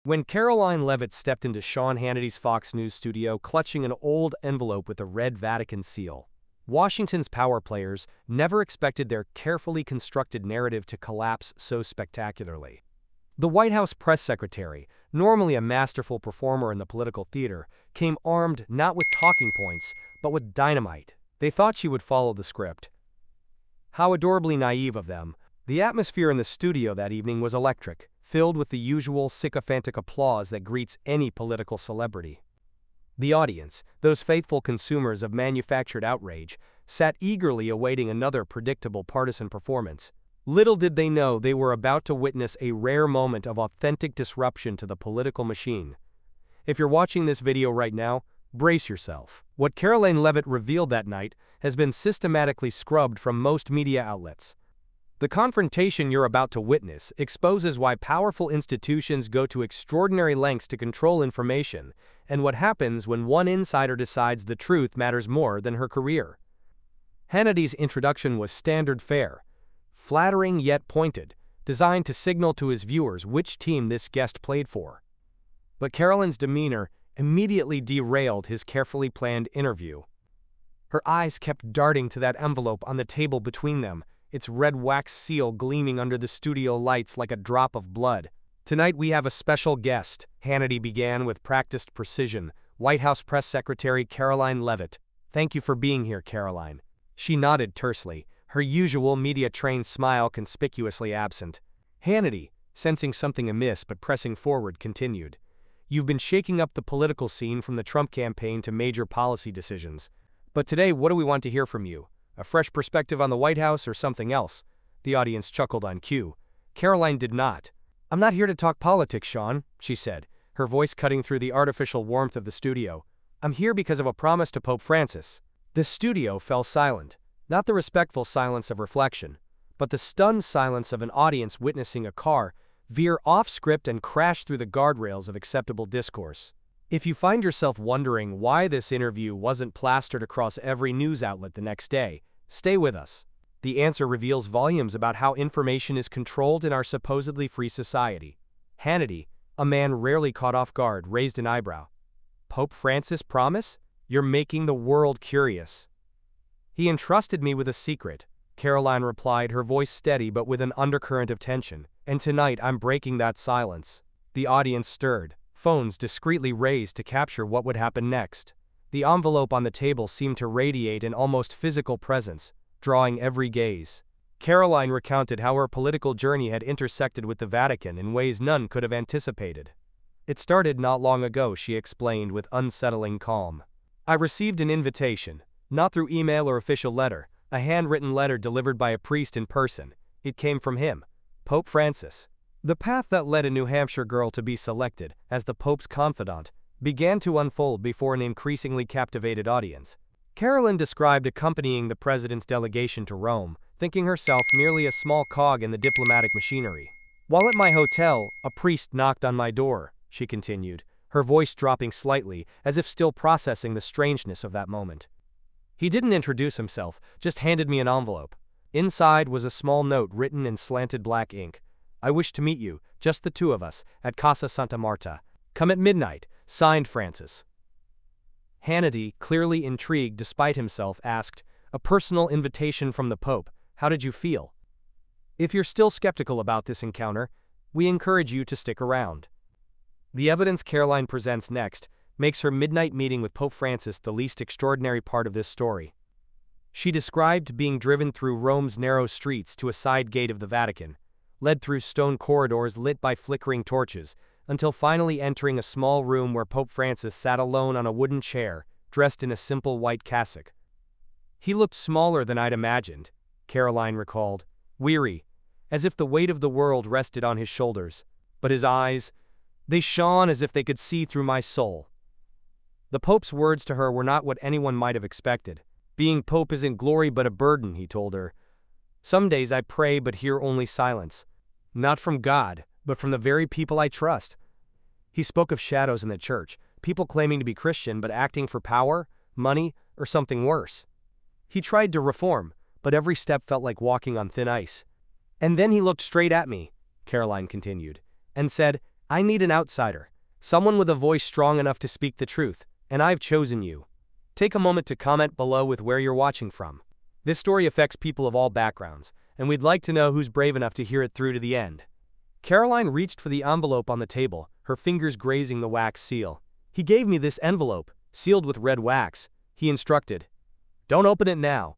When Karoline Levitt stepped into Sean Hannity's Fox News studio clutching an old envelope with a red Vatican seal, Washington's power players never expected their carefully constructed narrative to collapse so spectacularly. The White House press secretary, normally a masterful performer in the political theater, came armed not with talking points, but with dynamite. They thought she would follow the script. How adorably naive of them. The atmosphere in the studio that evening was electric, filled with the usual sycophantic applause that greets any political celebrity. The audience, those faithful consumers of manufactured outrage, sat eagerly awaiting another predictable partisan performance. Little did they know they were about to witness a rare moment of authentic disruption to the political machine. If you're watching this video right now, brace yourself. What Karoline Levitt revealed that night has been systematically scrubbed from most media outlets. The confrontation you're about to witness exposes why powerful institutions go to extraordinary lengths to control information, and what happens when one insider decides the truth matters more than her career. Hannity's introduction was standard fare, flattering yet pointed, designed to signal to his viewers which team this guest played for. But Karoline's demeanor immediately derailed his carefully planned interview. Her eyes kept darting to that envelope on the table between them, its red wax seal gleaming under the studio lights like a drop of blood. "Tonight we have a special guest," Hannity began with practiced precision, White House Press Secretary Karoline Levitt. "Thank you for being here, Karoline." She nodded tersely, her usual media-trained smile conspicuously absent. Hannity, sensing something amiss but pressing forward, continued. "You've been shaking up the political scene from the Trump campaign to major policy decisions. But today, what do we want to hear from you? A fresh perspective on the White House or something else?" The audience chuckled on cue. Karoline did not. "I'm not here to talk politics, Sean," she said, her voice cutting through the artificial warmth of the studio. "I'm here because of a promise to Pope Francis." The studio fell silent, not the respectful silence of reflection, but the stunned silence of an audience witnessing a car veer off script and crash through the guardrails of acceptable discourse. If you find yourself wondering why this interview wasn't plastered across every news outlet the next day, stay with us. The answer reveals volumes about how information is controlled in our supposedly free society. Hannity, a man rarely caught off guard, raised an eyebrow. "Pope Francis' promise? You're making the world curious." "He entrusted me with a secret," Karoline replied, her voice steady but with an undercurrent of tension. "And tonight I'm breaking that silence." The audience stirred, phones discreetly raised to capture what would happen next. The envelope on the table seemed to radiate an almost physical presence, drawing every gaze. Karoline recounted how her political journey had intersected with the Vatican in ways none could have anticipated. "It started not long ago," she explained with unsettling calm. "I received an invitation, not through email or official letter, a handwritten letter delivered by a priest in person. It came from him, Pope Francis." The path that led a New Hampshire girl to be selected as the Pope's confidant began to unfold before an increasingly captivated audience. Karoline described accompanying the president's delegation to Rome, thinking herself merely a small cog in the diplomatic machinery. "While at my hotel, a priest knocked on my door," she continued, her voice dropping slightly, as if still processing the strangeness of that moment. "He didn't introduce himself, just handed me an envelope. Inside was a small note written in slanted black ink. 'I wish to meet you, just the two of us, at Casa Santa Marta. Come at midnight. Signed, Francis.'" Hannity, clearly intrigued despite himself, asked, "A personal invitation from the Pope. How did you feel?" If you're still skeptical about this encounter, we encourage you to stick around. The evidence Karoline presents next makes her midnight meeting with Pope Francis the least extraordinary part of this story. She described being driven through Rome's narrow streets to a side gate of the Vatican, led through stone corridors lit by flickering torches, until finally entering a small room where Pope Francis sat alone on a wooden chair, dressed in a simple white cassock. "He looked smaller than I'd imagined," Karoline recalled, weary, as if the weight of the world rested on his shoulders. "But his eyes, they shone as if they could see through my soul." The Pope's words to her were not what anyone might have expected. "Being Pope isn't glory but a burden," he told her. "Some days I pray but hear only silence. Not from God, but from the very people I trust." He spoke of shadows in the church, people claiming to be Christian but acting for power, money, or something worse. He tried to reform, but every step felt like walking on thin ice. "And then he looked straight at me," Karoline continued, "and said, I need an outsider, someone with a voice strong enough to speak the truth, and I've chosen you. Take a moment to comment below with where you're watching from. This story affects people of all backgrounds, and we'd like to know who's brave enough to hear it through to the end. Karoline reached for the envelope on the table, her fingers grazing the wax seal. He gave me this envelope, sealed with red wax, he instructed. Don't open it now.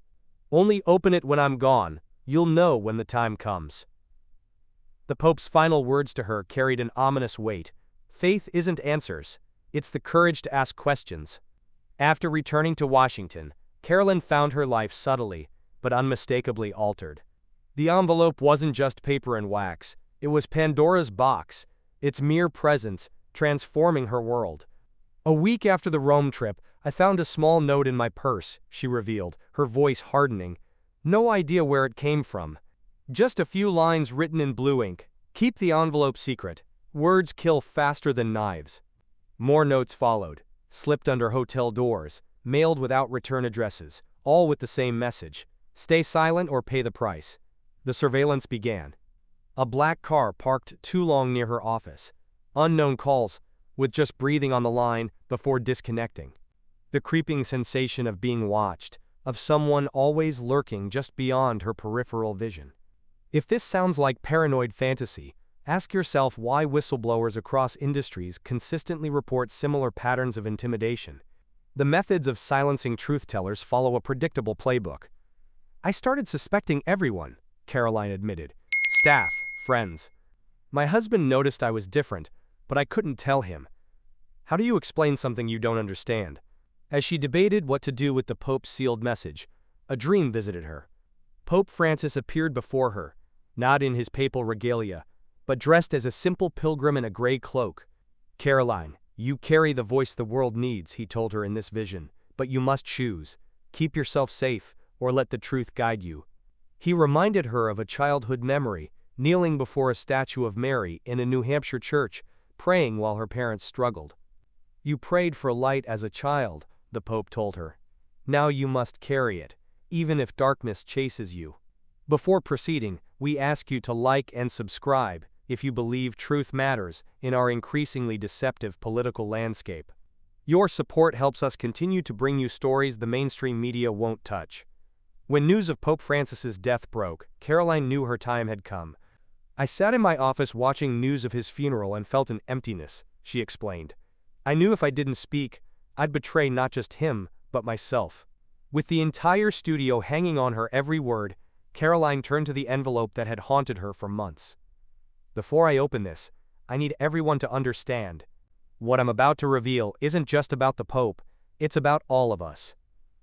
Only open it when I'm gone. You'll know when the time comes. The Pope's final words to her carried an ominous weight. Faith isn't answers. It's the courage to ask questions. After returning to Washington, Karoline found her life subtly, but unmistakably altered. The envelope wasn't just paper and wax. It was Pandora's box, its mere presence, transforming her world. A week after the Rome trip, I found a small note in my purse, she revealed, her voice hardening. No idea where it came from. Just a few lines written in blue ink. Keep the envelope secret. Words kill faster than knives. More notes followed, slipped under hotel doors, mailed without return addresses, all with the same message. Stay silent or pay the price. The surveillance began. A black car parked too long near her office. Unknown calls, with just breathing on the line before disconnecting. The creeping sensation of being watched, of someone always lurking just beyond her peripheral vision. If this sounds like paranoid fantasy, ask yourself why whistleblowers across industries consistently report similar patterns of intimidation. The methods of silencing truth-tellers follow a predictable playbook. I started suspecting everyone, Karoline admitted. Staff, friends. My husband noticed I was different, but I couldn't tell him. How do you explain something you don't understand? As she debated what to do with the Pope's sealed message, a dream visited her. Pope Francis appeared before her, not in his papal regalia, but dressed as a simple pilgrim in a gray cloak. Karoline, you carry the voice the world needs, he told her in this vision, but you must choose. Keep yourself safe, or let the truth guide you. He reminded her of a childhood memory, kneeling before a statue of Mary in a New Hampshire church, praying while her parents struggled. You prayed for light as a child, the Pope told her. Now you must carry it, even if darkness chases you. Before proceeding, we ask you to like and subscribe if you believe truth matters in our increasingly deceptive political landscape. Your support helps us continue to bring you stories the mainstream media won't touch. When news of Pope Francis's death broke, Karoline knew her time had come. I sat in my office watching news of his funeral and felt an emptiness, she explained. I knew if I didn't speak, I'd betray not just him, but myself. With the entire studio hanging on her every word, Karoline turned to the envelope that had haunted her for months. Before I open this, I need everyone to understand. What I'm about to reveal isn't just about the Pope, it's about all of us.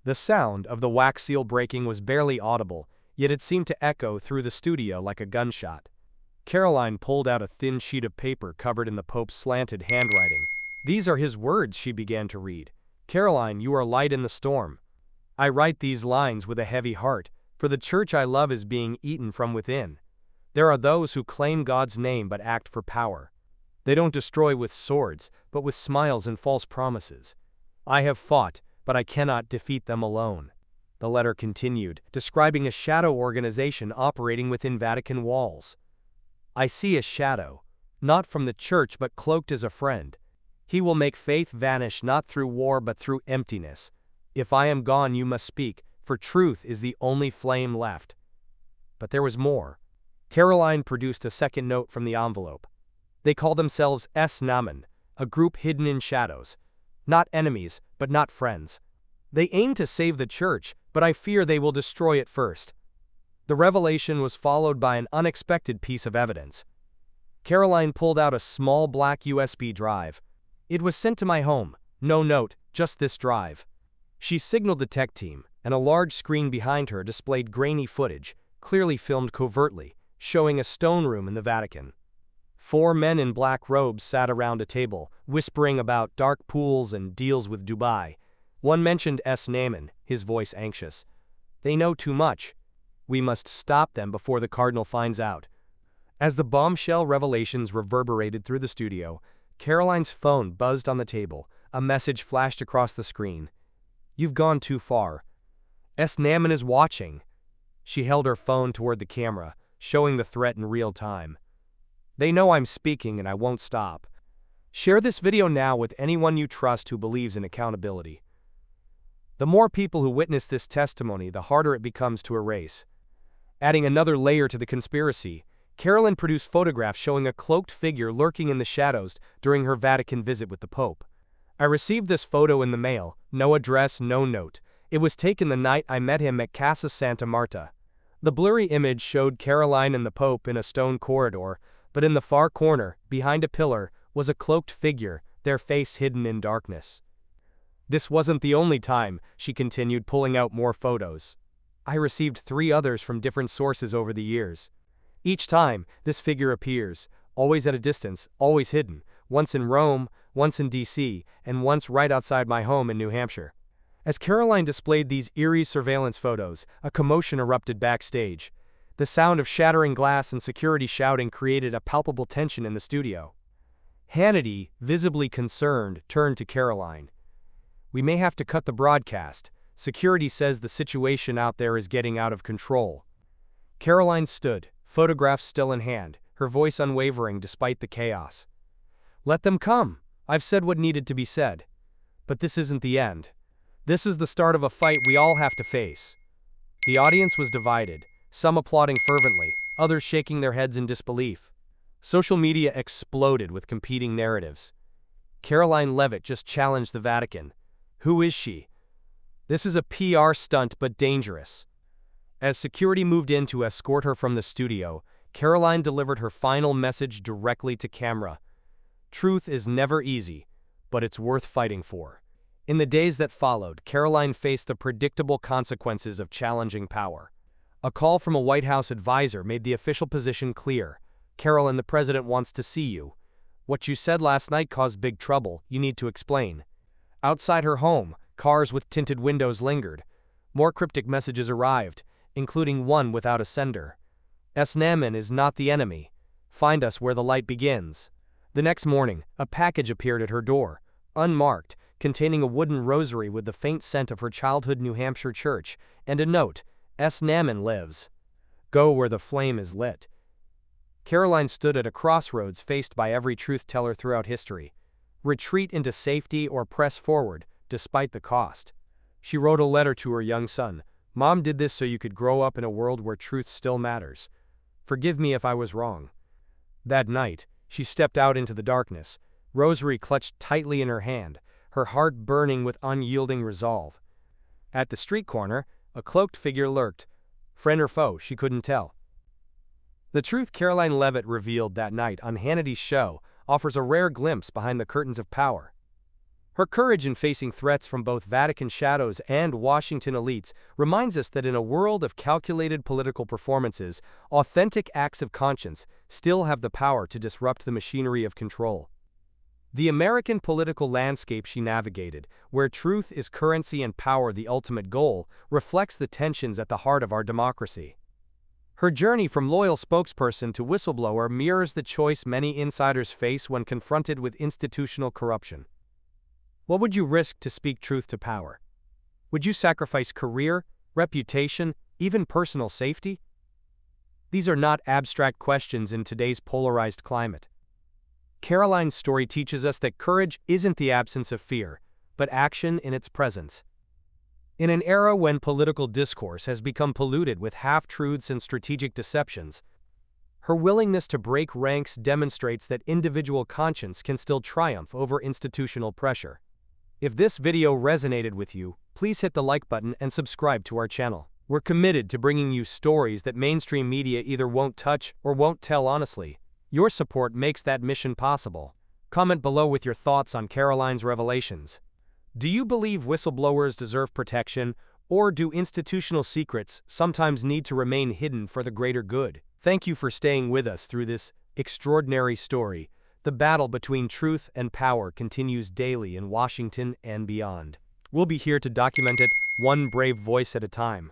The sound of the wax seal breaking was barely audible, yet it seemed to echo through the studio like a gunshot. Karoline pulled out a thin sheet of paper covered in the Pope's slanted handwriting. These are his words, she began to read. Karoline, you are light in the storm. I write these lines with a heavy heart, for the church I love is being eaten from within. There are those who claim God's name but act for power. They don't destroy with swords, but with smiles and false promises. I have fought, but I cannot defeat them alone. The letter continued, describing a shadow organization operating within Vatican walls. I see a shadow, not from the church but cloaked as a friend. He will make faith vanish not through war but through emptiness. If I am gone you must speak, for truth is the only flame left. But there was more. Karoline produced a second note from the envelope. They call themselves Nammen, a group hidden in shadows. Not enemies, but not friends. They aim to save the church, but I fear they will destroy it first. The revelation was followed by an unexpected piece of evidence. Karoline pulled out a small black USB drive. It was sent to my home. No note, just this drive. She signaled the tech team, and a large screen behind her displayed grainy footage, clearly filmed covertly, showing a stone room in the Vatican. 4 men in black robes sat around a table, whispering about dark pools and deals with Dubai. One mentioned Nammen, his voice anxious. They know too much. We must stop them before the Cardinal finds out. As the bombshell revelations reverberated through the studio, Karoline's phone buzzed on the table. A message flashed across the screen. You've gone too far. Nammen is watching. She held her phone toward the camera, showing the threat in real time. They know I'm speaking and I won't stop. Share this video now with anyone you trust who believes in accountability. The more people who witness this testimony, the harder it becomes to erase. Adding another layer to the conspiracy, Karoline produced photographs showing a cloaked figure lurking in the shadows during her Vatican visit with the Pope. I received this photo in the mail, no address, no note. It was taken the night I met him at Casa Santa Marta. The blurry image showed Karoline and the Pope in a stone corridor, but in the far corner, behind a pillar, was a cloaked figure, their face hidden in darkness. This wasn't the only time, she continued, pulling out more photos. I received 3 others from different sources over the years. Each time, this figure appears, always at a distance, always hidden, once in Rome, once in DC, and once right outside my home in New Hampshire. As Karoline displayed these eerie surveillance photos, a commotion erupted backstage. The sound of shattering glass and security shouting created a palpable tension in the studio. Hannity, visibly concerned, turned to Karoline. "We may have to cut the broadcast. Security says the situation out there is getting out of control." Karoline stood, photographs still in hand, her voice unwavering despite the chaos. "Let them come. I've said what needed to be said. But this isn't the end. This is the start of a fight we all have to face." The audience was divided, some applauding fervently, others shaking their heads in disbelief. Social media exploded with competing narratives. Karoline Levitt just challenged the Vatican. Who is she? This is a PR stunt but dangerous. As security moved in to escort her from the studio, Karoline delivered her final message directly to camera. Truth is never easy, but it's worth fighting for. In the days that followed, Karoline faced the predictable consequences of challenging power. A call from a White House advisor made the official position clear. "Karoline, the president wants to see you. What you said last night caused big trouble, you need to explain." Outside her home, cars with tinted windows lingered. More cryptic messages arrived, including one without a sender. Nammen is not the enemy. Find us where the light begins." The next morning, a package appeared at her door, unmarked, containing a wooden rosary with the faint scent of her childhood New Hampshire church, and a note, "Nammen lives. Go where the flame is lit." Karoline stood at a crossroads faced by every truth-teller throughout history. Retreat into safety or press forward, despite the cost. She wrote a letter to her young son. "Mom did this so you could grow up in a world where truth still matters. Forgive me if I was wrong." That night, she stepped out into the darkness, rosary clutched tightly in her hand, her heart burning with unyielding resolve. At the street corner, a cloaked figure lurked. Friend or foe, she couldn't tell. The truth Karoline Levitt revealed that night on Hannity's show offers a rare glimpse behind the curtains of power. Her courage in facing threats from both Vatican shadows and Washington elites reminds us that in a world of calculated political performances, authentic acts of conscience still have the power to disrupt the machinery of control. The American political landscape she navigated, where truth is currency and power the ultimate goal, reflects the tensions at the heart of our democracy. Her journey from loyal spokesperson to whistleblower mirrors the choice many insiders face when confronted with institutional corruption. What would you risk to speak truth to power? Would you sacrifice career, reputation, even personal safety? These are not abstract questions in today's polarized climate. Karoline's story teaches us that courage isn't the absence of fear, but action in its presence. In an era when political discourse has become polluted with half-truths and strategic deceptions, her willingness to break ranks demonstrates that individual conscience can still triumph over institutional pressure. If this video resonated with you, please hit the like button and subscribe to our channel. We're committed to bringing you stories that mainstream media either won't touch or won't tell honestly. Your support makes that mission possible. Comment below with your thoughts on Karoline's revelations. Do you believe whistleblowers deserve protection, or do institutional secrets sometimes need to remain hidden for the greater good? Thank you for staying with us through this extraordinary story. The battle between truth and power continues daily in Washington and beyond. We'll be here to document it, one brave voice at a time.